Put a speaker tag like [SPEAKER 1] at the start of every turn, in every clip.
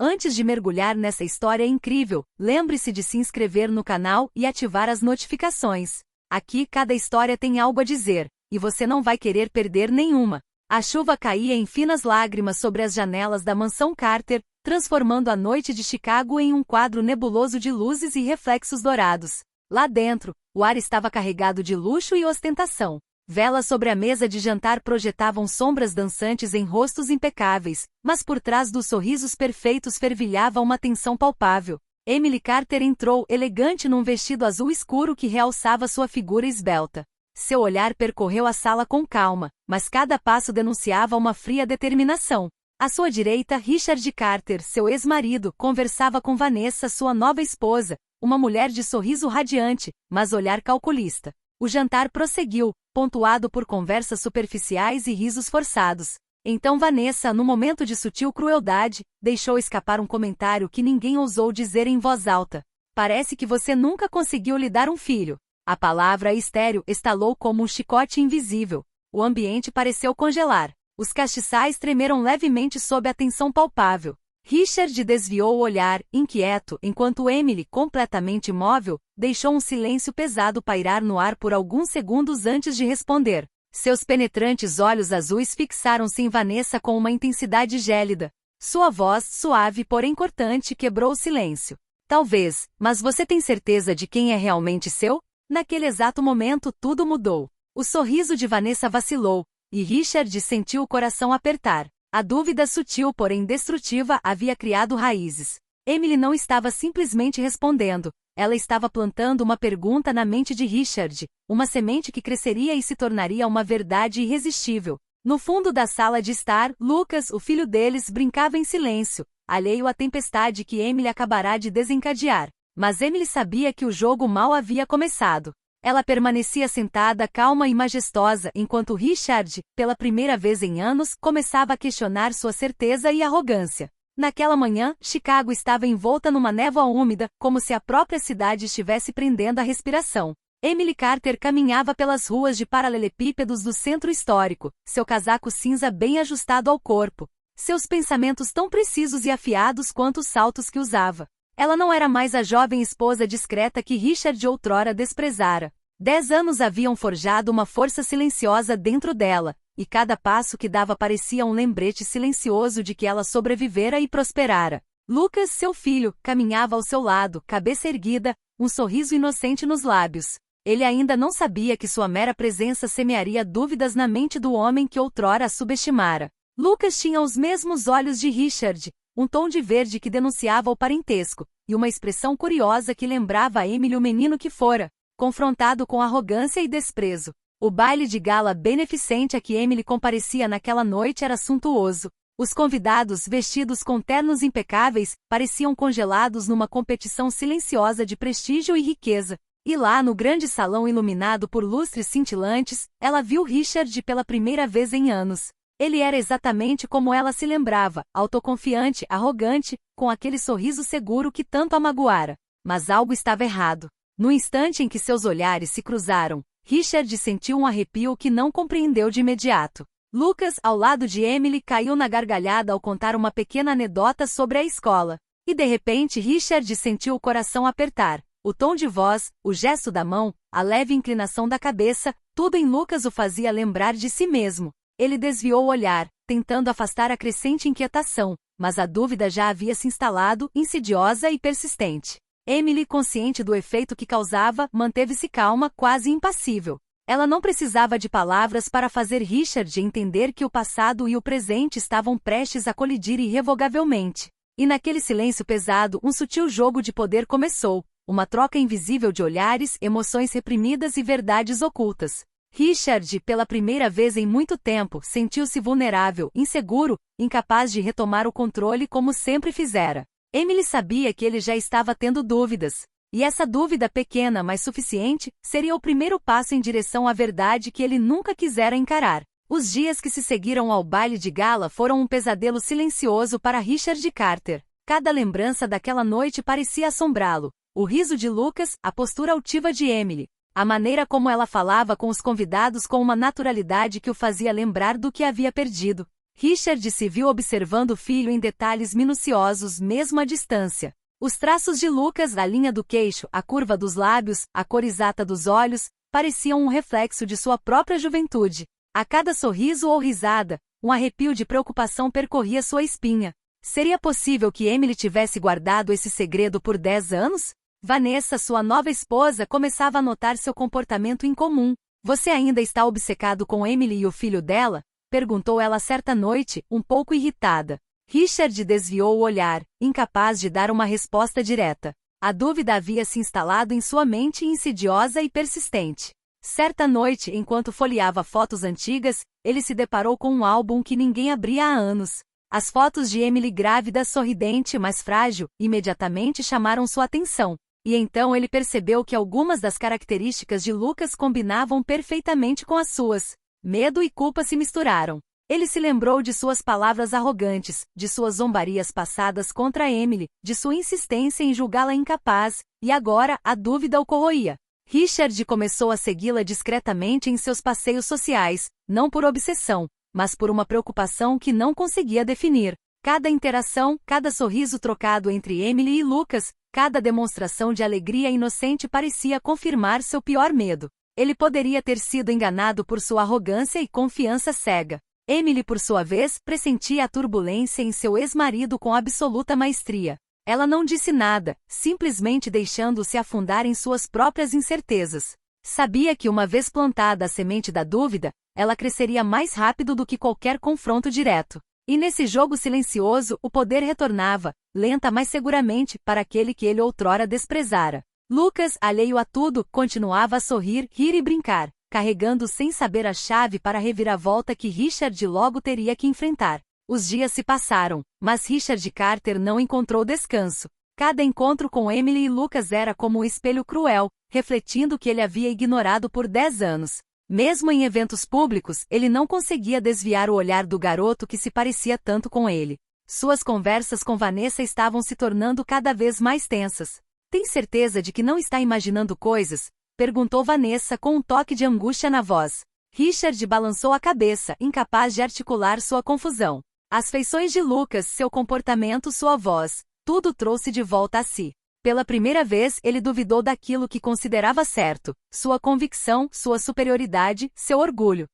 [SPEAKER 1] Antes de mergulhar nessa história incrível, lembre-se de se inscrever no canal e ativar as notificações. Aqui cada história tem algo a dizer, e você não vai querer perder nenhuma. A chuva caía em finas lágrimas sobre as janelas da mansão Carter, transformando a noite de Chicago em um quadro nebuloso de luzes e reflexos dourados. Lá dentro, o ar estava carregado de luxo e ostentação. Velas sobre a mesa de jantar projetavam sombras dançantes em rostos impecáveis, mas por trás dos sorrisos perfeitos fervilhava uma tensão palpável. Emily Carter entrou elegante num vestido azul escuro que realçava sua figura esbelta. Seu olhar percorreu a sala com calma, mas cada passo denunciava uma fria determinação. À sua direita, Richard Carter, seu ex-marido, conversava com Vanessa, sua nova esposa, uma mulher de sorriso radiante, mas olhar calculista. O jantar prosseguiu, pontuado por conversas superficiais e risos forçados. Então Vanessa, num momento de sutil crueldade, deixou escapar um comentário que ninguém ousou dizer em voz alta. Parece que você nunca conseguiu lhe dar um filho. A palavra estéril estalou como um chicote invisível. O ambiente pareceu congelar. Os castiçais tremeram levemente sob a tensão palpável. Richard desviou o olhar, inquieto, enquanto Emily, completamente imóvel, deixou um silêncio pesado pairar no ar por alguns segundos antes de responder. Seus penetrantes olhos azuis fixaram-se em Vanessa com uma intensidade gélida. Sua voz, suave porém cortante, quebrou o silêncio. Talvez, mas você tem certeza de quem é realmente seu? Naquele exato momento tudo mudou. O sorriso de Vanessa vacilou, e Richard sentiu o coração apertar. A dúvida sutil porém destrutiva havia criado raízes. Emily não estava simplesmente respondendo, ela estava plantando uma pergunta na mente de Richard, uma semente que cresceria e se tornaria uma verdade irresistível. No fundo da sala de estar, Lucas, o filho deles, brincava em silêncio, alheio à tempestade que Emily acabará de desencadear. Mas Emily sabia que o jogo mal havia começado. Ela permanecia sentada calma e majestosa enquanto Richard, pela primeira vez em anos, começava a questionar sua certeza e arrogância. Naquela manhã, Chicago estava envolta numa névoa úmida, como se a própria cidade estivesse prendendo a respiração. Emily Carter caminhava pelas ruas de paralelepípedos do centro histórico, seu casaco cinza bem ajustado ao corpo. Seus pensamentos tão precisos e afiados quanto os saltos que usava. Ela não era mais a jovem esposa discreta que Richard outrora desprezara. 10 anos haviam forjado uma força silenciosa dentro dela, e cada passo que dava parecia um lembrete silencioso de que ela sobrevivera e prosperara. Lucas, seu filho, caminhava ao seu lado, cabeça erguida, um sorriso inocente nos lábios. Ele ainda não sabia que sua mera presença semearia dúvidas na mente do homem que outrora a subestimara. Lucas tinha os mesmos olhos de Richard, um tom de verde que denunciava o parentesco, e uma expressão curiosa que lembrava a Emily o menino que fora, confrontado com arrogância e desprezo. O baile de gala beneficente a que Emily comparecia naquela noite era suntuoso. Os convidados, vestidos com ternos impecáveis, pareciam congelados numa competição silenciosa de prestígio e riqueza. E lá no grande salão iluminado por lustres cintilantes, ela viu Richard pela primeira vez em anos. Ele era exatamente como ela se lembrava, autoconfiante, arrogante, com aquele sorriso seguro que tanto a magoara. Mas algo estava errado. No instante em que seus olhares se cruzaram, Richard sentiu um arrepio que não compreendeu de imediato. Lucas, ao lado de Emily, caiu na gargalhada ao contar uma pequena anedota sobre a escola. E de repente Richard sentiu o coração apertar. O tom de voz, o gesto da mão, a leve inclinação da cabeça, tudo em Lucas o fazia lembrar de si mesmo. Ele desviou o olhar, tentando afastar a crescente inquietação, mas a dúvida já havia se instalado, insidiosa e persistente. Emily, consciente do efeito que causava, manteve-se calma, quase impassível. Ela não precisava de palavras para fazer Richard entender que o passado e o presente estavam prestes a colidir irrevogavelmente. E naquele silêncio pesado, um sutil jogo de poder começou, uma troca invisível de olhares, emoções reprimidas e verdades ocultas. Richard, pela primeira vez em muito tempo, sentiu-se vulnerável, inseguro, incapaz de retomar o controle como sempre fizera. Emily sabia que ele já estava tendo dúvidas. E essa dúvida pequena, mas suficiente, seria o primeiro passo em direção à verdade que ele nunca quisera encarar. Os dias que se seguiram ao baile de gala foram um pesadelo silencioso para Richard Carter. Cada lembrança daquela noite parecia assombrá-lo. O riso de Lucas, a postura altiva de Emily. A maneira como ela falava com os convidados com uma naturalidade que o fazia lembrar do que havia perdido. Richard se viu observando o filho em detalhes minuciosos mesmo à distância. Os traços de Lucas, a linha do queixo, a curva dos lábios, a cor exata dos olhos, pareciam um reflexo de sua própria juventude. A cada sorriso ou risada, um arrepio de preocupação percorria sua espinha. Seria possível que Emily tivesse guardado esse segredo por 10 anos? Vanessa, sua nova esposa, começava a notar seu comportamento incomum. Você ainda está obcecado com Emily e o filho dela? Perguntou ela certa noite, um pouco irritada. Richard desviou o olhar, incapaz de dar uma resposta direta. A dúvida havia se instalado em sua mente insidiosa e persistente. Certa noite, enquanto folheava fotos antigas, ele se deparou com um álbum que ninguém abria há anos. As fotos de Emily grávida, sorridente, mas frágil, imediatamente chamaram sua atenção. E então ele percebeu que algumas das características de Lucas combinavam perfeitamente com as suas. Medo e culpa se misturaram. Ele se lembrou de suas palavras arrogantes, de suas zombarias passadas contra Emily, de sua insistência em julgá-la incapaz, e agora a dúvida o corroía. Richard começou a segui-la discretamente em seus passeios sociais, não por obsessão, mas por uma preocupação que não conseguia definir. Cada interação, cada sorriso trocado entre Emily e Lucas, cada demonstração de alegria inocente parecia confirmar seu pior medo. Ele poderia ter sido enganado por sua arrogância e confiança cega. Emily, por sua vez, pressentia a turbulência em seu ex-marido com absoluta maestria. Ela não disse nada, simplesmente deixando-se afundar em suas próprias incertezas. Sabia que uma vez plantada a semente da dúvida, ela cresceria mais rápido do que qualquer confronto direto. E nesse jogo silencioso, o poder retornava, lenta mas seguramente, para aquele que ele outrora desprezara. Lucas, alheio a tudo, continuava a sorrir, rir e brincar, carregando sem saber a chave para a reviravolta que Richard logo teria que enfrentar. Os dias se passaram, mas Richard Carter não encontrou descanso. Cada encontro com Emily e Lucas era como um espelho cruel, refletindo o que ele havia ignorado por 10 anos. Mesmo em eventos públicos, ele não conseguia desviar o olhar do garoto que se parecia tanto com ele. Suas conversas com Vanessa estavam se tornando cada vez mais tensas. Tem certeza de que não está imaginando coisas? Perguntou Vanessa com um toque de angústia na voz. Richard balançou a cabeça, incapaz de articular sua confusão. As feições de Lucas, seu comportamento, sua voz, tudo trouxe de volta a si. Pela primeira vez, ele duvidou daquilo que considerava certo, sua convicção, sua superioridade, seu orgulho.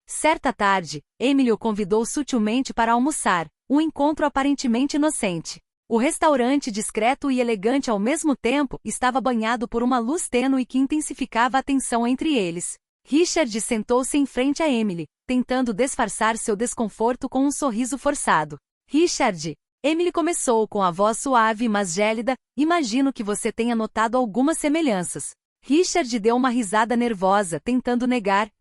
[SPEAKER 1] Certa tarde, Emily o convidou sutilmente para almoçar, um encontro aparentemente inocente. O restaurante, discreto e elegante ao mesmo tempo, estava banhado por uma luz tênue que intensificava a tensão entre eles. Richard sentou-se em frente a Emily, tentando disfarçar seu desconforto com um sorriso forçado. Richard, Emily começou com a voz suave mas gélida, imagino que você tenha notado algumas semelhanças. Richard deu uma risada nervosa, tentando negar,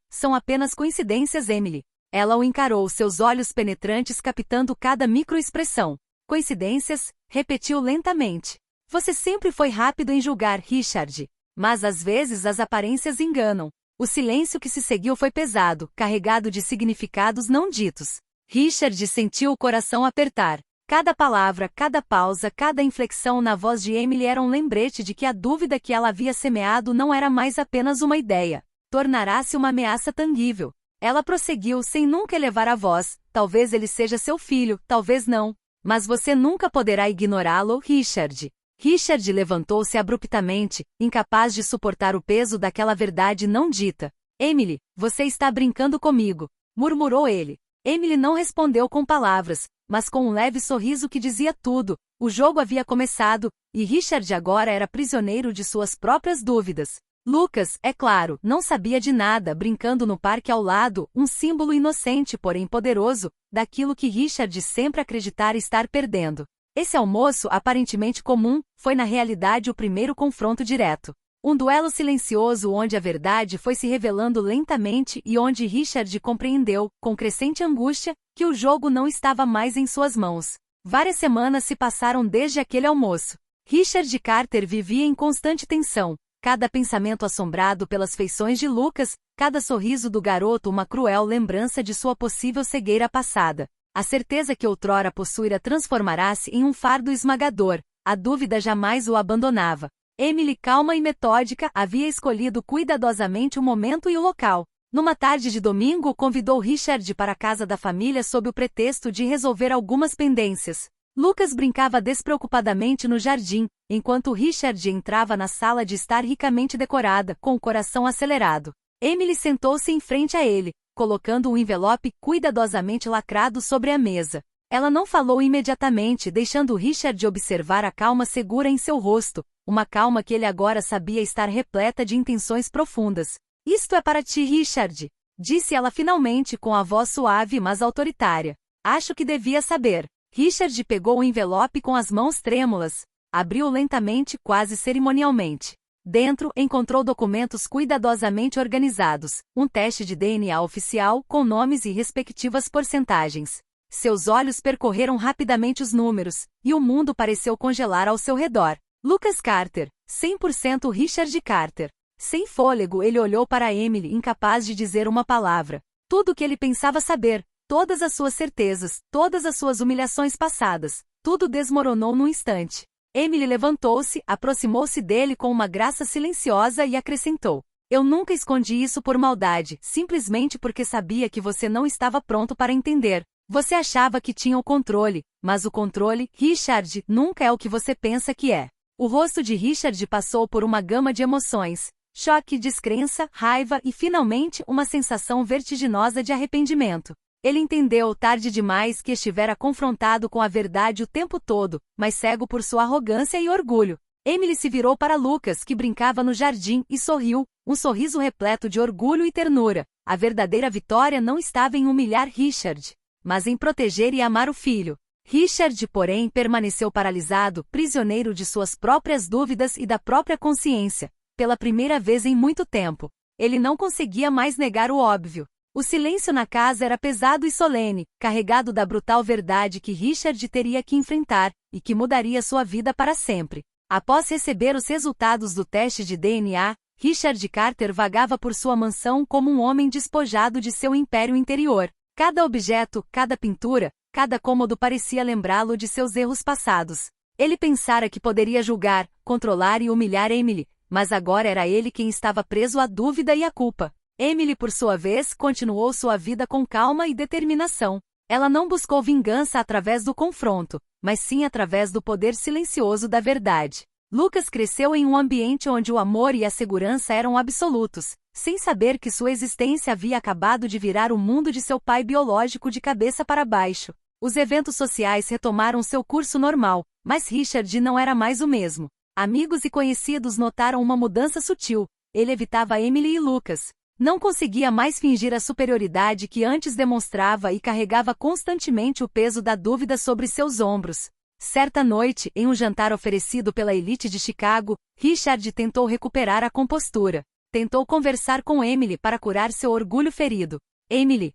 [SPEAKER 1] são apenas coincidências, Emily. Ela o encarou, seus olhos penetrantes captando cada microexpressão. Coincidências? Repetiu lentamente. Você sempre foi rápido em julgar, Richard. Mas às vezes as aparências enganam. O silêncio que se seguiu foi pesado, carregado de significados não ditos. Richard sentiu o coração apertar. Cada palavra, cada pausa, cada inflexão na voz de Emily era um lembrete de que a dúvida que ela havia semeado não era mais apenas uma ideia. Tornará-se uma ameaça tangível. Ela prosseguiu sem nunca elevar a voz. Talvez ele seja seu filho, talvez não. Mas você nunca poderá ignorá-lo, Richard. Richard levantou-se abruptamente, incapaz de suportar o peso daquela verdade não dita. Emily, você está brincando comigo, murmurou ele. Emily não respondeu com palavras, mas com um leve sorriso que dizia tudo. O jogo havia começado, e Richard agora era prisioneiro de suas próprias dúvidas. Lucas, é claro, não sabia de nada, brincando no parque ao lado, um símbolo inocente porém poderoso, daquilo que Richard sempre acreditara estar perdendo. Esse almoço, aparentemente comum, foi na realidade o primeiro confronto direto. Um duelo silencioso onde a verdade foi se revelando lentamente e onde Richard compreendeu, com crescente angústia, que o jogo não estava mais em suas mãos. Várias semanas se passaram desde aquele almoço. Richard Carter vivia em constante tensão. Cada pensamento assombrado pelas feições de Lucas, cada sorriso do garoto uma cruel lembrança de sua possível cegueira passada. A certeza que outrora possuíra transformará-se em um fardo esmagador, a dúvida jamais o abandonava. Emily, calma e metódica, havia escolhido cuidadosamente o momento e o local. Numa tarde de domingo, convidou Richard para a casa da família sob o pretexto de resolver algumas pendências. Lucas brincava despreocupadamente no jardim, enquanto Richard entrava na sala de estar ricamente decorada, com o coração acelerado. Emily sentou-se em frente a ele, colocando um envelope cuidadosamente lacrado sobre a mesa. Ela não falou imediatamente, deixando Richard observar a calma segura em seu rosto, uma calma que ele agora sabia estar repleta de intenções profundas. Isto é para ti, Richard, disse ela finalmente com a voz suave mas autoritária. Acho que devia saber. Richard pegou o envelope com as mãos trêmulas, abriu lentamente, quase cerimonialmente. Dentro, encontrou documentos cuidadosamente organizados, um teste de DNA oficial com nomes e respectivas porcentagens. Seus olhos percorreram rapidamente os números, e o mundo pareceu congelar ao seu redor. Lucas Carter, 100% Richard Carter. Sem fôlego, ele olhou para Emily, incapaz de dizer uma palavra. Tudo o que ele pensava saber, todas as suas certezas, todas as suas humilhações passadas, tudo desmoronou num instante. Emily levantou-se, aproximou-se dele com uma graça silenciosa e acrescentou: Eu nunca escondi isso por maldade, simplesmente porque sabia que você não estava pronto para entender. Você achava que tinha o controle, mas o controle, Richard, nunca é o que você pensa que é. O rosto de Richard passou por uma gama de emoções. Choque, descrença, raiva e, finalmente, uma sensação vertiginosa de arrependimento. Ele entendeu, tarde demais, que estivera confrontado com a verdade o tempo todo, mas cego por sua arrogância e orgulho. Emily se virou para Lucas, que brincava no jardim, e sorriu, um sorriso repleto de orgulho e ternura. A verdadeira vitória não estava em humilhar Richard, mas em proteger e amar o filho. Richard, porém, permaneceu paralisado, prisioneiro de suas próprias dúvidas e da própria consciência. Pela primeira vez em muito tempo, ele não conseguia mais negar o óbvio. O silêncio na casa era pesado e solene, carregado da brutal verdade que Richard teria que enfrentar, e que mudaria sua vida para sempre. Após receber os resultados do teste de DNA, Richard Carter vagava por sua mansão como um homem despojado de seu império interior. Cada objeto, cada pintura, cada cômodo parecia lembrá-lo de seus erros passados. Ele pensara que poderia julgar, controlar e humilhar Emily, mas agora era ele quem estava preso à dúvida e à culpa. Emily, por sua vez, continuou sua vida com calma e determinação. Ela não buscou vingança através do confronto, mas sim através do poder silencioso da verdade. Lucas cresceu em um ambiente onde o amor e a segurança eram absolutos, sem saber que sua existência havia acabado de virar o mundo de seu pai biológico de cabeça para baixo. Os eventos sociais retomaram seu curso normal, mas Richard não era mais o mesmo. Amigos e conhecidos notaram uma mudança sutil. Ele evitava Emily e Lucas. Não conseguia mais fingir a superioridade que antes demonstrava e carregava constantemente o peso da dúvida sobre seus ombros. Certa noite, em um jantar oferecido pela elite de Chicago, Richard tentou recuperar a compostura. Tentou conversar com Emily para curar seu orgulho ferido. Emily,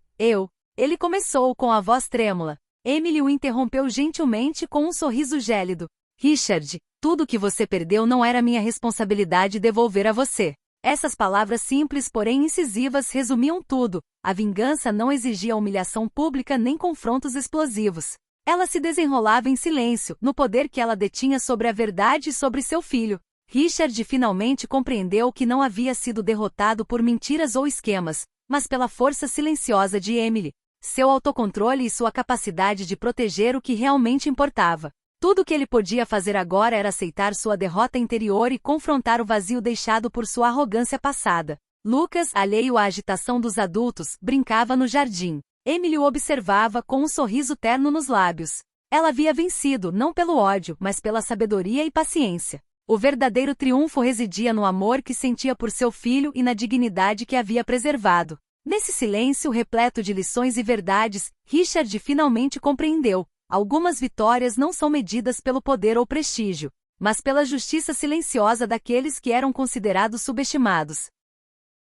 [SPEAKER 1] Ele começou com a voz trêmula. Emily o interrompeu gentilmente com um sorriso gélido. Richard, tudo que você perdeu não era minha responsabilidade devolver a você. Essas palavras simples, porém incisivas, resumiam tudo. A vingança não exigia humilhação pública nem confrontos explosivos. Ela se desenrolava em silêncio, no poder que ela detinha sobre a verdade e sobre seu filho. Richard finalmente compreendeu que não havia sido derrotado por mentiras ou esquemas, mas pela força silenciosa de Emily, seu autocontrole e sua capacidade de proteger o que realmente importava. Tudo o que ele podia fazer agora era aceitar sua derrota interior e confrontar o vazio deixado por sua arrogância passada. Lucas, alheio à agitação dos adultos, brincava no jardim. Emily o observava com um sorriso terno nos lábios. Ela havia vencido não pelo ódio, mas pela sabedoria e paciência. O verdadeiro triunfo residia no amor que sentia por seu filho e na dignidade que havia preservado. Nesse silêncio repleto de lições e verdades, Richard finalmente compreendeu. Algumas vitórias não são medidas pelo poder ou prestígio, mas pela justiça silenciosa daqueles que eram considerados subestimados.